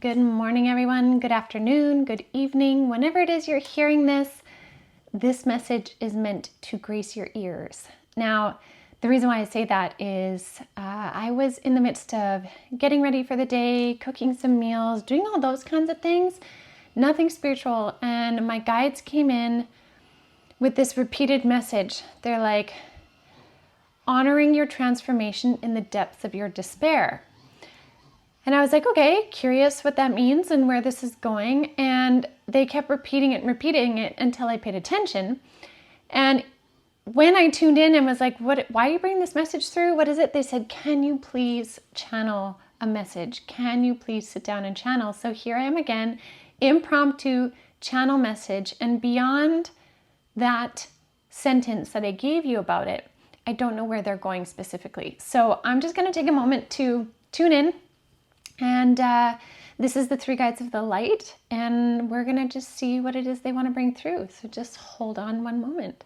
Good morning, everyone. Good afternoon, good evening. Whenever it is you're hearing this, this message is meant to grace your ears. Now, the reason why I say that is I was in the midst of getting ready for the day, cooking some meals, doing all those kinds of things, nothing spiritual. And my guides came in with this repeated message. They're like, honoring your transformation in the depths of your despair. And I was like, okay, curious what that means and where this is going. And they kept repeating it until I paid attention. And when I tuned in and was like, why are you bringing this message through? What is it? They said, can you please channel a message? Can you please sit down and channel? So here I am again, impromptu channel message. And beyond that sentence that I gave you about it, I don't know where they're going specifically. So I'm just going to take a moment to tune in. And this is the three guides of the light, and we're going to just see what it is they want to bring through. So just hold on one moment.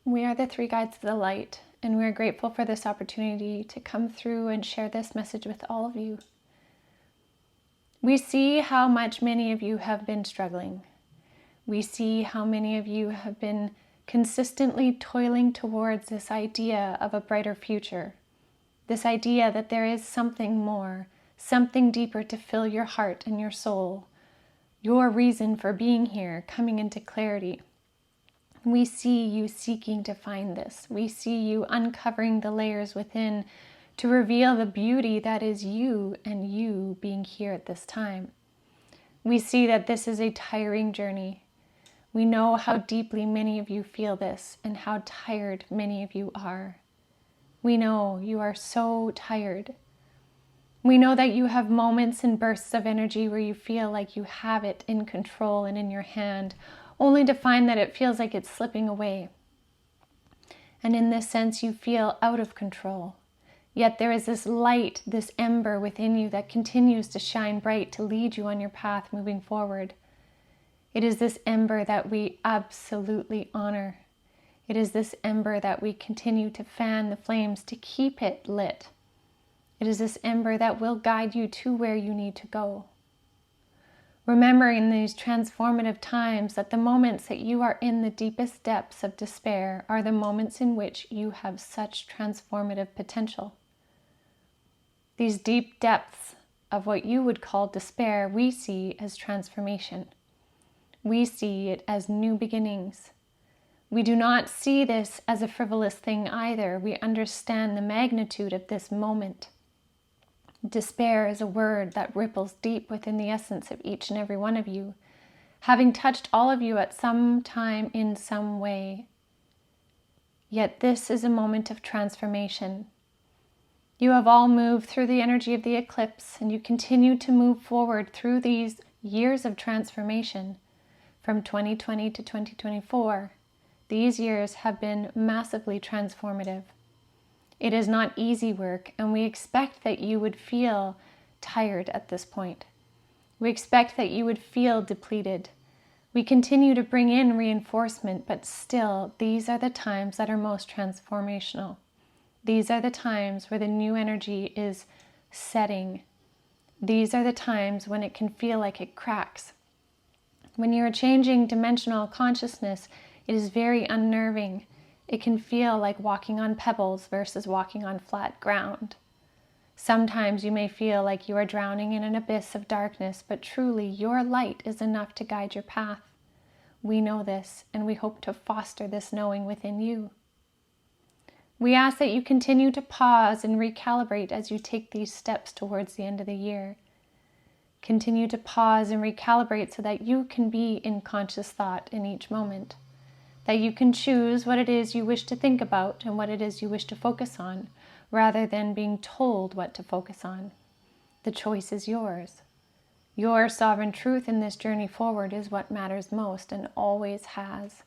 We are the three guides of the light, and we're grateful for this opportunity to come through and share this message with all of you. We see how much many of you have been struggling. We see how many of you have been consistently toiling towards this idea of a brighter future, this idea that there is something more, something deeper to fill your heart and your soul, your reason for being here coming into clarity. We see you seeking to find this. We see you uncovering the layers within to reveal the beauty that is you and you being here at this time. We see that this is a tiring journey. We know how deeply many of you feel this and how tired many of you are. We know you are so tired. We know that you have moments and bursts of energy where you feel like you have it in control and in your hand, only to find that it feels like it's slipping away. And in this sense, you feel out of control. Yet there is this light, this ember within you that continues to shine bright to lead you on your path moving forward. It is this ember that we absolutely honor. It is this ember that we continue to fan the flames to keep it lit. It is this ember that will guide you to where you need to go. Remember in these transformative times that the moments that you are in the deepest depths of despair are the moments in which you have such transformative potential. These deep depths of what you would call despair, we see as transformation. We see it as new beginnings. We do not see this as a frivolous thing either. We understand the magnitude of this moment. Despair is a word that ripples deep within the essence of each and every one of you, having touched all of you at some time in some way. Yet this is a moment of transformation. You have all moved through the energy of the eclipse, and you continue to move forward through these years of transformation. From 2020 to 2024, these years have been massively transformative. It is not easy work, and we expect that you would feel tired at this point. We expect that you would feel depleted. We continue to bring in reinforcement, but still, these are the times that are most transformational. These are the times where the new energy is setting. These are the times when it can feel like it cracks. When you're changing dimensional consciousness, it is very unnerving. It can feel like walking on pebbles versus walking on flat ground. Sometimes you may feel like you are drowning in an abyss of darkness, but truly your light is enough to guide your path. We know this, and we hope to foster this knowing within you. We ask that you continue to pause and recalibrate as you take these steps towards the end of the year. Continue to pause and recalibrate so that you can be in conscious thought in each moment. That you can choose what it is you wish to think about and what it is you wish to focus on, rather than being told what to focus on. The choice is yours. Your sovereign truth in this journey forward is what matters most and always has.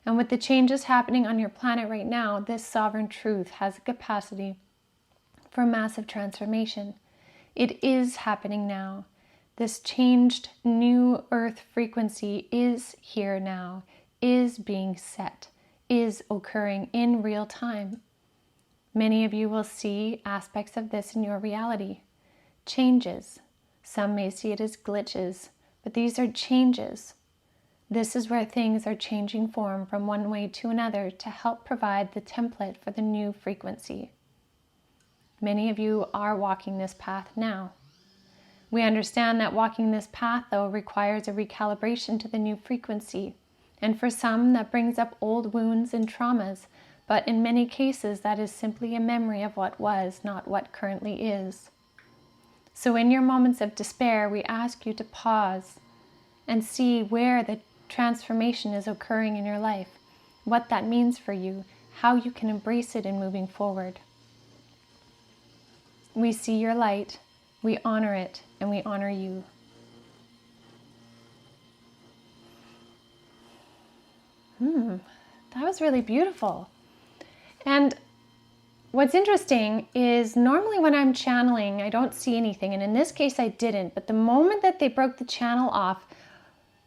And with the changes happening on your planet right now, this sovereign truth has a capacity for massive transformation. It is happening now. This changed new earth frequency is here now. is being set, is occurring in real time. Many of you will see aspects of this in your reality. Changes. Some may see it as glitches, but these are changes. This is where things are changing form from one way to another to help provide the template for the new frequency. Many of you are walking this path now. We understand that walking this path, though, requires a recalibration to the new frequency. And for some, that brings up old wounds and traumas. But in many cases, that is simply a memory of what was, not what currently is. So in your moments of despair, we ask you to pause and see where the transformation is occurring in your life, what that means for you, how you can embrace it in moving forward. We see your light, we honor it, and we honor you. That was really beautiful. And what's interesting is normally when I'm channeling, I don't see anything. And in this case, I didn't. But the moment that they broke the channel off,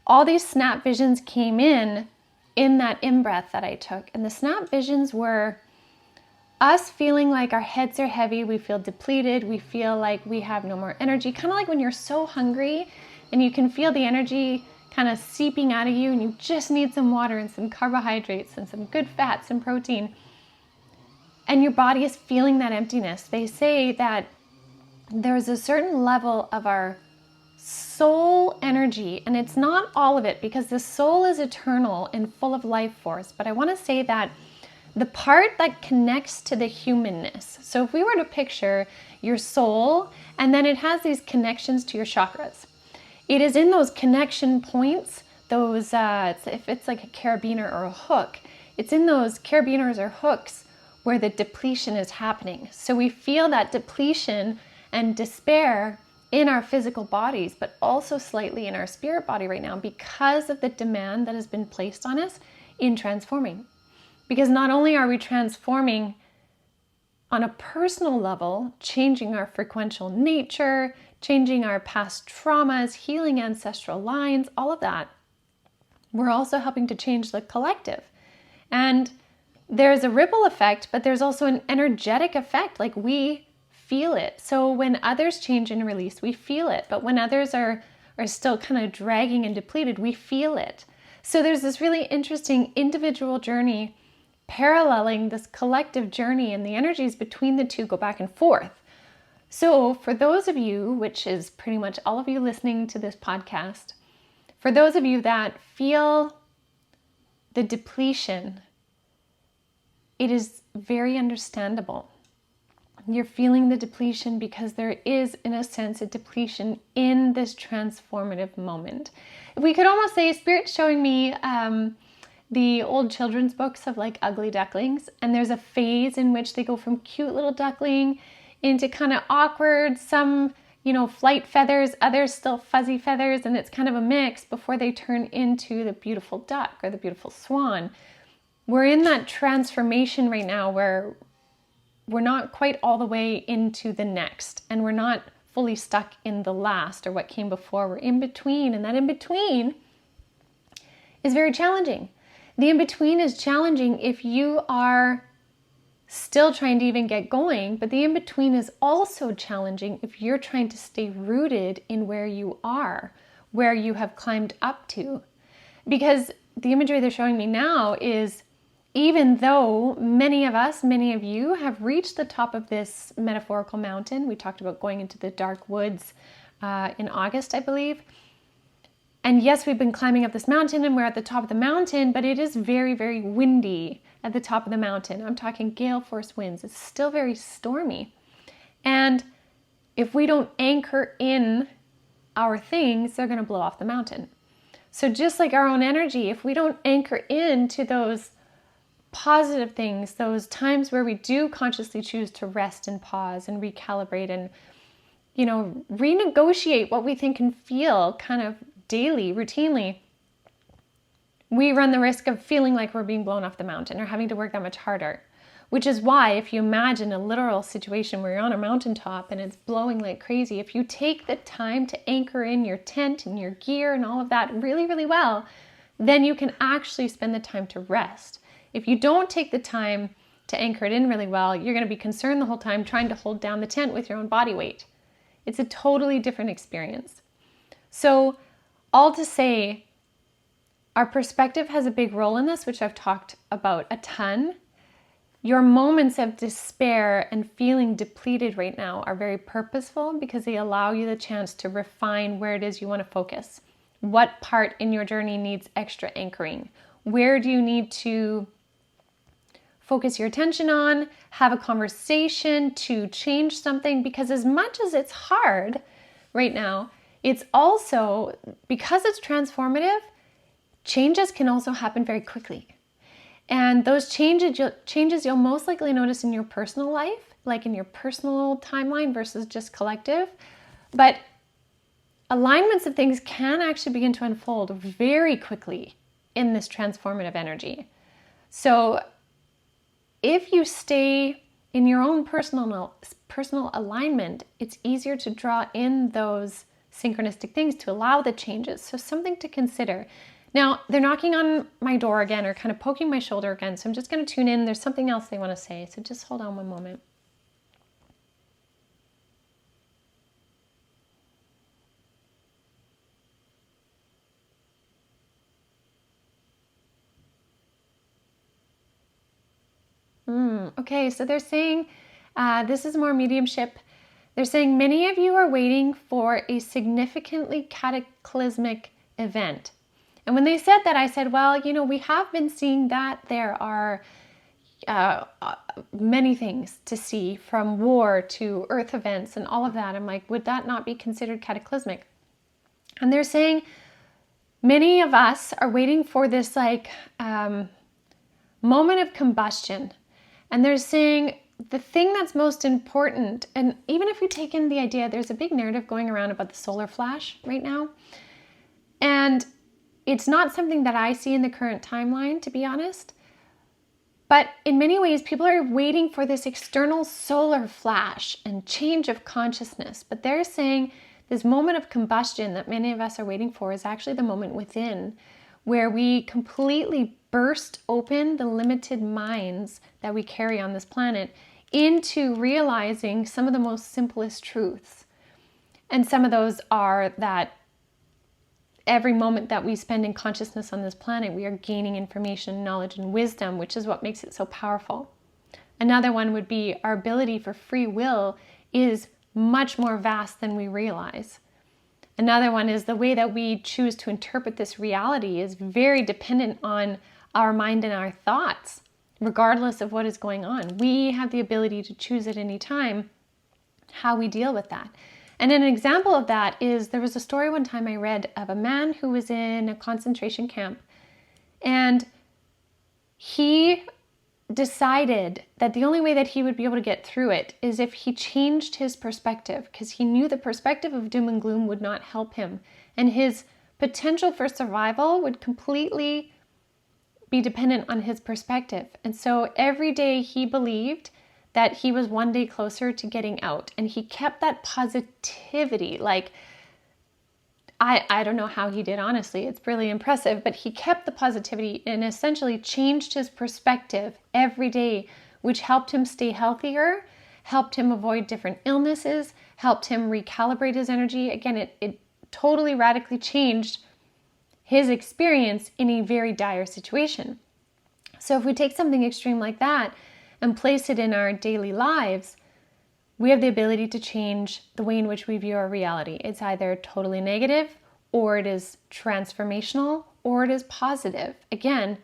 all these snap visions came in that in-breath that I took. And the snap visions were us feeling like our heads are heavy, we feel depleted, we feel like we have no more energy. Kind of like when you're so hungry and you can feel the energy kind of seeping out of you and you just need some water and some carbohydrates and some good fats and protein. And your body is feeling that emptiness. They say that there's a certain level of our soul energy, and it's not all of it because the soul is eternal and full of life force. But I want to say that the part that connects to the humanness. So if we were to picture your soul, and then it has these connections to your chakras. It is in those connection points, those, if it's like a carabiner or a hook, it's in those carabiners or hooks where the depletion is happening. So we feel that depletion and despair in our physical bodies, but also slightly in our spirit body right now because of the demand that has been placed on us in transforming. Because not only are we transforming on a personal level, changing our frequential nature, changing our past traumas, healing ancestral lines, all of that, we're also helping to change the collective. And there's a ripple effect, but there's also an energetic effect, like we feel it. So when others change and release, we feel it. But when others are still kind of dragging and depleted, we feel it. So there's this really interesting individual journey paralleling this collective journey, and the energies between the two go back and forth. So for those of you, which is pretty much all of you listening to this podcast, for those of you that feel the depletion, it is very understandable. You're feeling the depletion because there is, in a sense, a depletion in this transformative moment. We could almost say Spirit's showing me the old children's books of like ugly ducklings, and there's a phase in which they go from cute little duckling into kind of awkward, some, flight feathers, others still fuzzy feathers, and it's kind of a mix before they turn into the beautiful duck or the beautiful swan. We're in that transformation right now where we're not quite all the way into the next, and we're not fully stuck in the last or what came before. We're in between, and that in between is very challenging. The in-between is challenging if you are still trying to even get going, but the in-between is also challenging if you're trying to stay rooted in where you are, where you have climbed up to. Because the imagery they're showing me now is, even though many of you have reached the top of this metaphorical mountain, we talked about going into the dark woods in August, I believe. And yes, we've been climbing up this mountain and we're at the top of the mountain, but it is very, very windy at the top of the mountain. I'm talking gale force winds. It's still very stormy. And if we don't anchor in our things, they're going to blow off the mountain. So just like our own energy, if we don't anchor into those positive things, those times where we do consciously choose to rest and pause and recalibrate and, renegotiate what we think and feel kind of daily, routinely, we run the risk of feeling like we're being blown off the mountain or having to work that much harder. Which is why, if you imagine a literal situation where you're on a mountaintop and it's blowing like crazy, if you take the time to anchor in your tent and your gear and all of that really, really well, then you can actually spend the time to rest. If you don't take the time to anchor it in really well, you're going to be concerned the whole time trying to hold down the tent with your own body weight. It's a totally different experience. So, all to say, our perspective has a big role in this, which I've talked about a ton. Your moments of despair and feeling depleted right now are very purposeful because they allow you the chance to refine where it is you want to focus. What part in your journey needs extra anchoring? Where do you need to focus your attention on? Have a conversation to change something? Because as much as it's hard right now, it's also, because it's transformative, changes can also happen very quickly. And those changes you'll most likely notice in your personal life, like in your personal timeline versus just collective. But alignments of things can actually begin to unfold very quickly in this transformative energy. So if you stay in your own personal alignment, it's easier to draw in those synchronistic things to allow the changes. So something to consider. Now, they're knocking on my door again or kind of poking my shoulder again. So I'm just going to tune in. There's something else they want to say. So just hold on one moment. Okay, so they're saying, this is more mediumship. They're saying many of you are waiting for a significantly cataclysmic event. And when they said that, I said, well, we have been seeing that there are many things to see, from war to earth events and all of that. I'm like, would that not be considered cataclysmic? And they're saying many of us are waiting for this moment of combustion. And they're saying the thing that's most important, and even if we take in the idea, there's a big narrative going around about the solar flash right now. And it's not something that I see in the current timeline, to be honest. But in many ways, people are waiting for this external solar flash and change of consciousness. But they're saying this moment of combustion that many of us are waiting for is actually the moment within, where we completely burst open the limited minds that we carry on this planet into realizing some of the most simplest truths. And some of those are that every moment that we spend in consciousness on this planet, we are gaining information, knowledge, and wisdom, which is what makes it so powerful. Another one would be our ability for free will is much more vast than we realize. Another one is the way that we choose to interpret this reality is very dependent on our mind and our thoughts, regardless of what is going on. We have the ability to choose at any time how we deal with that. And an example of that is, there was a story one time I read of a man who was in a concentration camp, and he decided that the only way that he would be able to get through it is if he changed his perspective, because he knew the perspective of doom and gloom would not help him, and his potential for survival would completely be dependent on his perspective. And so every day he believed that he was one day closer to getting out, and he kept that positivity. Like, I don't know how he did, honestly. It's really impressive, but he kept the positivity and essentially changed his perspective every day, which helped him stay healthier, helped him avoid different illnesses, helped him recalibrate his energy. Again, it totally radically changed his experience in a very dire situation. So if we take something extreme like that and place it in our daily lives, we have the ability to change the way in which we view our reality. It's either totally negative, or it is transformational, or it is positive. Again,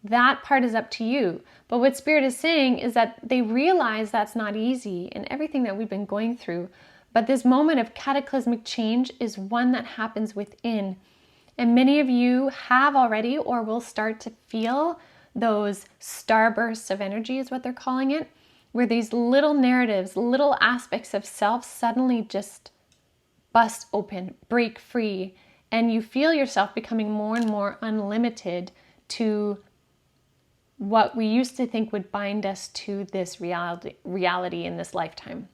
that part is up to you. But what Spirit is saying is that they realize that's not easy in everything that we've been going through. But this moment of cataclysmic change is one that happens within. And many of you have already or will start to feel those starbursts of energy, is what they're calling it, where these little narratives, little aspects of self suddenly just bust open, break free, and you feel yourself becoming more and more unlimited to what we used to think would bind us to this reality in this lifetime.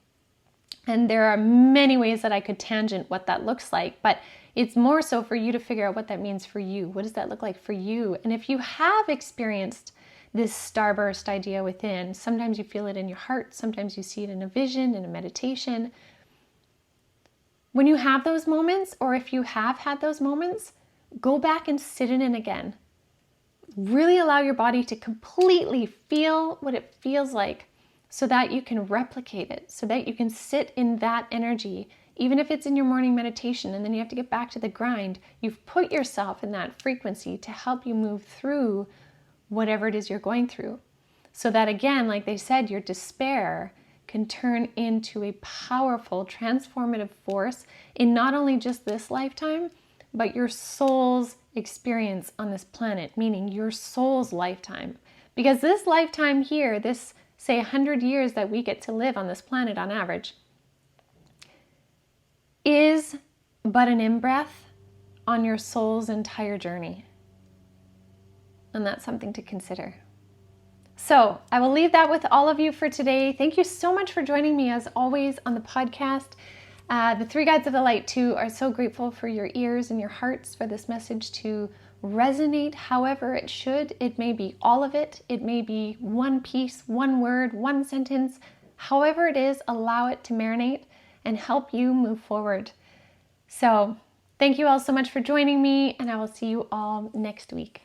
And there are many ways that I could tangent what that looks like, but it's more so for you to figure out what that means for you. What does that look like for you? And if you have experienced this starburst idea within, sometimes you feel it in your heart, sometimes you see it in a vision, in a meditation. When you have those moments, or if you have had those moments, go back and sit in it again. Really allow your body to completely feel what it feels like so that you can replicate it, so that you can sit in that energy, even if it's in your morning meditation and then you have to get back to the grind. You've put yourself in that frequency to help you move through whatever it is you're going through. So that again, like they said, your despair can turn into a powerful transformative force in not only just this lifetime, but your soul's experience on this planet, meaning your soul's lifetime. Because this lifetime here, this say 100 years that we get to live on this planet on average, is but an in-breath on your soul's entire journey. And that's something to consider. So I will leave that with all of you for today. Thank you so much for joining me as always on the podcast. The Three Guides of the Light too are so grateful for your ears and your hearts for this message to resonate however it should. It may be all of it. It may be one piece, one word, one sentence. However it is, allow it to marinate and help you move forward. So thank you all so much for joining me, and I will see you all next week.